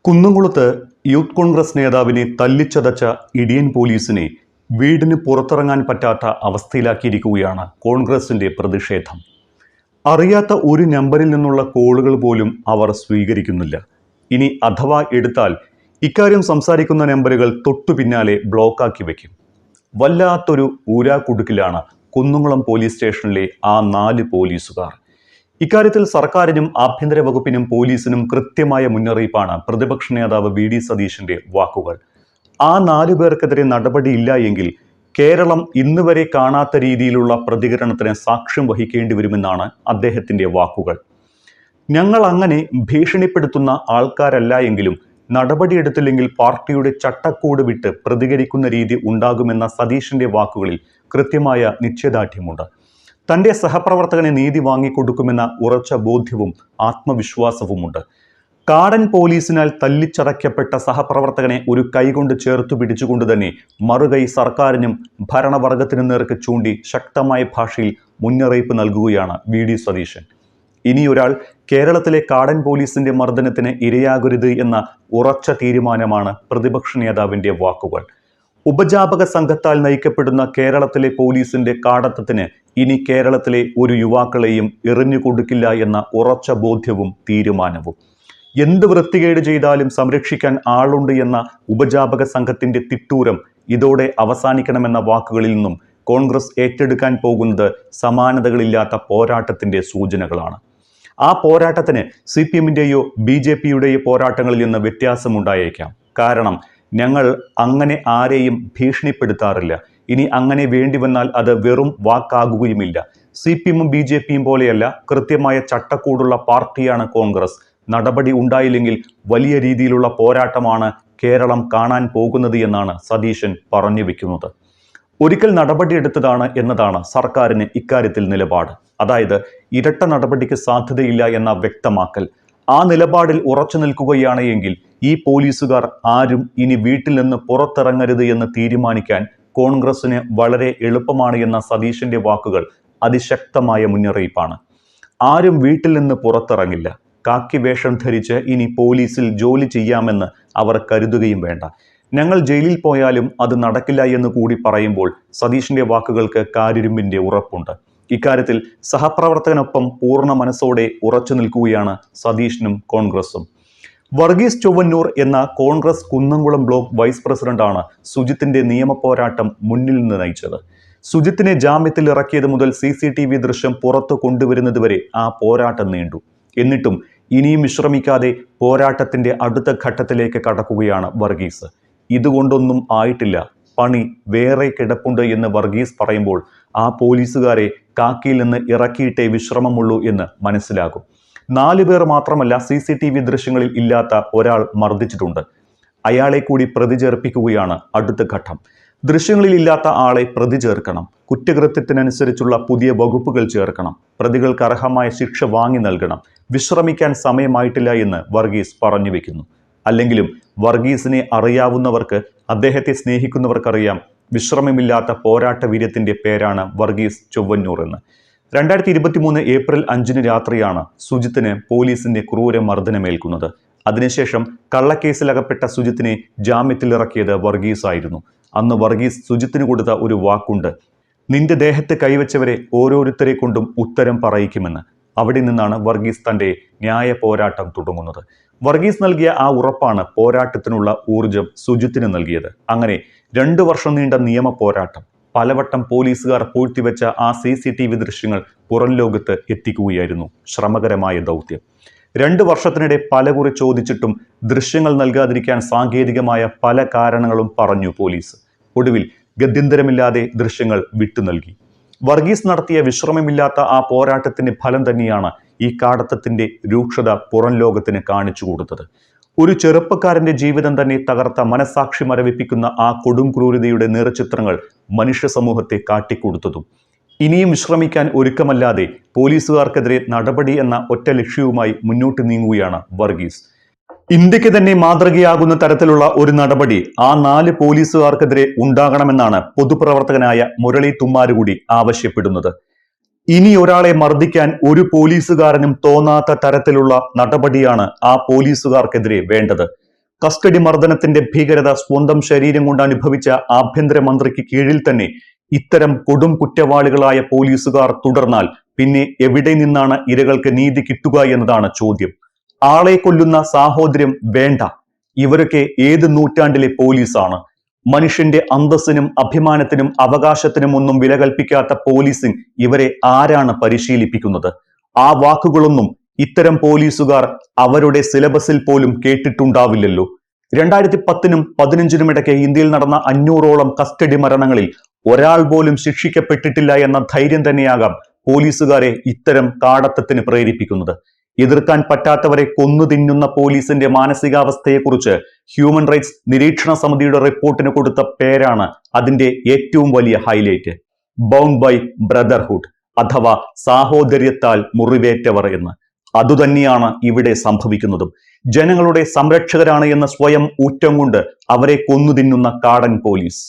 കുന്നംകുളത്ത് യൂത്ത് കോൺഗ്രസ് നേതാവിനെ തല്ലിച്ചതച്ച ഇടിയൻ പോലീസിനെ വീടിന് പുറത്തിറങ്ങാൻ പറ്റാത്ത അവസ്ഥയിലാക്കിയിരിക്കുകയാണ് കോൺഗ്രസിന്റെ പ്രതിഷേധം. അറിയാത്ത ഒരു നമ്പറിൽ നിന്നുള്ള കോളുകൾ പോലും അവർ സ്വീകരിക്കുന്നില്ല. ഇനി അഥവാ എടുത്താൽ ഇക്കാര്യം സംസാരിക്കുന്ന നമ്പറുകൾ തൊട്ടു പിന്നാലെ ബ്ലോക്കാക്കി വയ്ക്കും. വല്ലാത്തൊരു ഊരാക്കുടുക്കിലാണ് കുന്നംകുളം പോലീസ് സ്റ്റേഷനിലെ ആ 4 പോലീസുകാർ. ഇക്കാര്യത്തിൽ സർക്കാരിനും ആഭ്യന്തര വകുപ്പിനും പോലീസിനും കൃത്യമായ മുന്നറിയിപ്പാണ് പ്രതിപക്ഷ നേതാവ് വി ഡി സതീശന്റെ വാക്കുകൾ. ആ 4 പേർക്കെതിരെ നടപടിയില്ല എങ്കിൽ കേരളം ഇന്നുവരെ കാണാത്ത രീതിയിലുള്ള പ്രതികരണത്തിന് സാക്ഷ്യം വഹിക്കേണ്ടി വരുമെന്നാണ് അദ്ദേഹത്തിന്റെ വാക്കുകൾ. ഞങ്ങൾ അങ്ങനെ ഭീഷണിപ്പെടുത്തുന്ന ആൾക്കാരല്ല എങ്കിലും നടപടിയെടുത്തില്ലെങ്കിൽ പാർട്ടിയുടെ ചട്ടക്കൂട് വിട്ട് പ്രതികരിക്കുന്ന രീതി ഉണ്ടാകുമെന്ന സതീശന്റെ വാക്കുകളിൽ കൃത്യമായ നിശ്ചയദാർഢ്യമുണ്ട്. തന്റെ സഹപ്രവർത്തകനെ നീതി വാങ്ങിക്കൊടുക്കുമെന്ന ഉറച്ച ബോധ്യവും ആത്മവിശ്വാസവുമുണ്ട്. കാടൻ പോലീസിനാൽ തല്ലിച്ചതയ്ക്കപ്പെട്ട സഹപ്രവർത്തകനെ ഒരു കൈകൊണ്ട് ചേർത്തു പിടിച്ചുകൊണ്ട് തന്നെ മറുകൈ സർക്കാരിനും ഭരണവർഗത്തിനും നേർക്ക് ചൂണ്ടി ശക്തമായ ഭാഷയിൽ മുന്നറിയിപ്പ് നൽകുകയാണ് വി ഡി സതീശൻ. ഇനിയൊരാൾ കേരളത്തിലെ കാടൻ പോലീസിന്റെ മർദ്ദനത്തിന് ഇരയാകരുത് എന്ന ഉറച്ച തീരുമാനമാണ് പ്രതിപക്ഷ നേതാവിന്റെ വാക്കുകൾ. ഉപജാപക സംഘത്താൽ നയിക്കപ്പെടുന്ന കേരളത്തിലെ പോലീസിന്റെ കാടത്തത്തിന് ഇനി കേരളത്തിലെ ഒരു യുവാക്കളെയും എറിഞ്ഞു കൊടുക്കില്ല എന്ന ഉറച്ച ബോധ്യവും തീരുമാനവും. എന്ത് വൃത്തികേട് ചെയ്താലും സംരക്ഷിക്കാൻ ആളുണ്ട് എന്ന ഉപജാപക സംഘത്തിന്റെ തിട്ടൂരം ഇതോടെ അവസാനിക്കണമെന്ന വാക്കുകളിൽ നിന്നും കോൺഗ്രസ് ഏറ്റെടുക്കാൻ പോകുന്നത് സമാനതകളില്ലാത്ത പോരാട്ടത്തിന്റെ സൂചനകളാണ്. ആ പോരാട്ടത്തിന് CPM-ന്റെയോ BJP-യുടെയോ പോരാട്ടങ്ങളിൽ നിന്ന് വ്യത്യാസമുണ്ടായേക്കാം. കാരണം ഞങ്ങൾ അങ്ങനെ ആരെയും ഭീഷണിപ്പെടുത്താറില്ല. ഇനി അങ്ങനെ വേണ്ടി വന്നാൽ അത് വെറും വാക്കാകുകയുമില്ല. CPM-ഉം BJP-യും പോലെയല്ല, കൃത്യമായ ചട്ടക്കൂടുള്ള പാർട്ടിയാണ് കോൺഗ്രസ്. നടപടി ഉണ്ടായില്ലെങ്കിൽ വലിയ രീതിയിലുള്ള പോരാട്ടമാണ് കേരളം കാണാൻ പോകുന്നത് എന്നാണ് സതീശൻ പറഞ്ഞു വെക്കുന്നത്. ഒരിക്കൽ നടപടിയെടുത്തതാണ് എന്നതാണ് സർക്കാരിന് ഇക്കാര്യത്തിൽ നിലപാട്. അതായത് ഇരട്ട നടപടിക്ക് സാധ്യതയില്ല എന്ന വ്യക്തമാക്കൽ. ആ നിലപാടിൽ ഉറച്ചു നിൽക്കുകയാണ് എങ്കിൽ ഈ പോലീസുകാർ ആരും ഇനി വീട്ടിൽ നിന്ന് പുറത്തിറങ്ങരുത് എന്ന് തീരുമാനിക്കാൻ കോൺഗ്രസിന് വളരെ എളുപ്പമാണ് എന്ന സതീശന്റെ വാക്കുകൾ അതിശക്തമായ മുന്നറിയിപ്പാണ്. ആരും വീട്ടിൽ നിന്ന് പുറത്തിറങ്ങില്ല. കാക്കി വേഷം ധരിച്ച് ഇനി പോലീസിൽ ജോലി ചെയ്യാമെന്ന് അവർ കരുതുകയും വേണ്ട. ഞങ്ങൾ ജയിലിൽ പോയാലും അത് നടക്കില്ല എന്ന് കൂടി പറയുമ്പോൾ സതീശന്റെ വാക്കുകൾക്ക് കാരിരുമ്പിന്റെ ഉറപ്പുണ്ട്. ഇക്കാര്യത്തിൽ സഹപ്രവർത്തകനൊപ്പം പൂർണ്ണ മനസ്സോടെ ഉറച്ചു നിൽക്കുകയാണ് സതീശനും കോൺഗ്രസും. വർഗീസ് ചൊവ്വന്നൂർ എന്ന കോൺഗ്രസ് കുന്നംകുളം ബ്ലോക്ക് വൈസ് പ്രസിഡന്റാണ് സുജിത്തിന്റെ നിയമ പോരാട്ടം മുന്നിൽ നിന്ന് നയിച്ചത്. സുജിത്തിനെ ജാമ്യത്തിൽ ഇറക്കിയത് മുതൽ CCTV ദൃശ്യം പുറത്തു കൊണ്ടുവരുന്നതുവരെ ആ പോരാട്ടം നീണ്ടു. എന്നിട്ടും ഇനിയും വിശ്രമിക്കാതെ പോരാട്ടത്തിന്റെ അടുത്ത ഘട്ടത്തിലേക്ക് കടക്കുകയാണ് വർഗീസ്. ഇതുകൊണ്ടൊന്നും ആയിട്ടില്ല, പണി വേറെ കിടപ്പുണ്ട് എന്ന് വർഗീസ് പറയുമ്പോൾ ആ പോലീസുകാരെ കാക്കിയിൽ നിന്ന് ഇറക്കിയിട്ടേ വിശ്രമമുള്ളൂ എന്ന് മനസ്സിലാകും. 4 പേർ മാത്രമല്ല, CCTV ദൃശ്യങ്ങളിൽ ഇല്ലാത്ത ഒരാൾ മർദ്ദിച്ചിട്ടുണ്ട്. അയാളെ കൂടി പ്രതി ചേർപ്പിക്കുകയാണ് അടുത്ത ഘട്ടം. ദൃശ്യങ്ങളിൽ ഇല്ലാത്ത ആളെ പ്രതി ചേർക്കണം. കുറ്റകൃത്യത്തിനനുസരിച്ചുള്ള പുതിയ വകുപ്പുകൾ ചേർക്കണം. പ്രതികൾക്ക് അർഹമായ ശിക്ഷ വാങ്ങി നൽകണം. വിശ്രമിക്കാൻ സമയമായിട്ടില്ല എന്ന് വർഗീസ് പറഞ്ഞു വെക്കുന്നു. അല്ലെങ്കിലും വർഗീസിനെ അറിയാവുന്നവർക്ക്, അദ്ദേഹത്തെ സ്നേഹിക്കുന്നവർക്കറിയാം, വിശ്രമമില്ലാത്ത പോരാട്ട വീര്യത്തിന്റെ പേരാണ് വർഗീസ് ചൊവ്വന്നൂർ എന്ന്. 2023 ഏപ്രിൽ 5 രാത്രിയാണ് സുജിത്തിന് പോലീസിന്റെ ക്രൂര മർദ്ദനമേൽക്കുന്നത്. അതിനുശേഷം കള്ളക്കേസിലകപ്പെട്ട സുജിത്തിനെ ജാമ്യത്തിൽ ഇറക്കിയത് വർഗീസ് ആയിരുന്നു. അന്ന് വർഗീസ് സുജിത്തിന് കൊടുത്ത ഒരു വാക്കുണ്ട്: നിന്റെ ദേഹത്ത് കൈവച്ചവരെ ഓരോരുത്തരെ കൊണ്ടും ഉത്തരം പറയിക്കുമെന്ന്. അവിടെ നിന്നാണ് വർഗീസ് തന്റെ ന്യായ പോരാട്ടം തുടങ്ങുന്നത്. വർഗീസ് നൽകിയ ആ ഉറപ്പാണ് പോരാട്ടത്തിനുള്ള ഊർജം സുജിത്തിന് നൽകിയത്. അങ്ങനെ 2 വർഷം നീണ്ട നിയമ പോരാട്ടം. പലവട്ടം പോലീസുകാർ പൂഴ്ത്തിവെച്ച ആ CCTV ദൃശ്യങ്ങൾ പുറം ലോകത്ത് എത്തിക്കുകയായിരുന്നു ശ്രമകരമായ ദൗത്യം. 2 വർഷത്തിനിടെ പലകുറി ചോദിച്ചിട്ടും ദൃശ്യങ്ങൾ നൽകാതിരിക്കാൻ സാങ്കേതികമായ പല കാരണങ്ങളും പറഞ്ഞു പോലീസ്. ഒടുവിൽ ഗത്യന്തരമില്ലാതെ ദൃശ്യങ്ങൾ വിട്ടു നൽകി. വർഗീസ് നടത്തിയ വിശ്രമമില്ലാത്ത ആ പോരാട്ടത്തിന്റെ ഫലം തന്നെയാണ് ഈ കാടത്തത്തിന്റെ രൂക്ഷത പുറം ലോകത്തിന് കാണിച്ചു കൊടുത്തത്. ഒരു ചെറുപ്പക്കാരന്റെ ജീവിതം തന്നെ തകർത്ത, മനസാക്ഷി മരവിപ്പിക്കുന്ന ആ കൊടും ക്രൂരതയുടെ നേർചിത്രങ്ങൾ മനുഷ്യ സമൂഹത്തെ കാട്ടിക്കൊടുത്തതും. ഇനിയും വിശ്രമിക്കാൻ ഒരുക്കമല്ലാതെ പോലീസുകാർക്കെതിരെ നടപടി എന്ന ഒറ്റ ലക്ഷ്യവുമായി മുന്നോട്ട് നീങ്ങുകയാണ് വർഗീസ്. ഇന്ത്യക്ക് തന്നെ മാതൃകയാകുന്ന തരത്തിലുള്ള ഒരു നടപടി ആ 4 പോലീസുകാർക്കെതിരെ ഉണ്ടാകണമെന്നാണ് പൊതുപ്രവർത്തകനായ മുരളി തുമ്മാരുകുടി ആവശ്യപ്പെടുന്നത്. ഇനി ഒരാളെ മർദ്ദിക്കാൻ ഒരു പോലീസുകാരനും തോന്നാത്ത തരത്തിലുള്ള നടപടിയാണ് ആ പോലീസുകാർക്കെതിരെ വേണ്ടത്. കസ്റ്റഡി മർദ്ദനത്തിന്റെ ഭീകരത സ്വന്തം ശരീരം കൊണ്ട് അനുഭവിച്ച ആഭ്യന്തരമന്ത്രിക്ക് കീഴിൽ തന്നെ ഇത്തരം കൊടും കുറ്റവാളികളായ പോലീസുകാർ തുടർന്നാൽ പിന്നെ എവിടെ നിന്നാണ് ഇരകൾക്ക് നീതി കിട്ടുക എന്നതാണ് ചോദ്യം. ആളെ കൊല്ലുന്ന സാഹോദര്യം വേണ്ട. ഇവരൊക്കെ ഏത് നൂറ്റാണ്ടിലെ പോലീസാണ്? മനുഷ്യന്റെ അന്തസ്സിനും അഭിമാനത്തിനും അവകാശത്തിനും ഒന്നും വില കൽപ്പിക്കാത്ത പോലീസിംഗ് ഇവരെ ആരാണ് പരിശീലിപ്പിക്കുന്നത്? ആ വാക്കുകളൊന്നും ഇത്തരം പോലീസുകാർ അവരുടെ സിലബസിൽ പോലും കേട്ടിട്ടുണ്ടാവില്ലല്ലോ. 2010-നും 2015-നും ഇടയ്ക്ക് ഇന്ത്യയിൽ നടന്ന 500ഓളം കസ്റ്റഡി മരണങ്ങളിൽ ഒരാൾ പോലും ശിക്ഷിക്കപ്പെട്ടിട്ടില്ല എന്ന ധൈര്യം തന്നെയാകാം പോലീസുകാരെ ഇത്തരം കാടത്തത്തിന് പ്രേരിപ്പിക്കുന്നത്. എതിർക്കാൻ പറ്റാത്തവരെ കൊന്നു തിന്നുന്ന പോലീസിന്റെ മാനസികാവസ്ഥയെക്കുറിച്ച് ഹ്യൂമൻ റൈറ്റ്സ് നിരീക്ഷണ സമിതിയുടെ റിപ്പോർട്ടിന് കൊടുത്ത പേരാണ് അതിന്റെ ഏറ്റവും വലിയ ഹൈലൈറ്റ്: ബൗണ്ട് ബൈ ബ്രദർഹുഡ്, അഥവാ സാഹോദര്യത്താൽ മുറിവേറ്റവർ എന്ന്. അതുതന്നെയാണ് ഇവിടെ സംഭവിക്കുന്നതും. ജനങ്ങളുടെ സംരക്ഷകരാണ് എന്ന സ്വയം ഊറ്റം കൊണ്ട് അവരെ കൊന്നു തിന്നുന്ന കാടൻ പോലീസ്.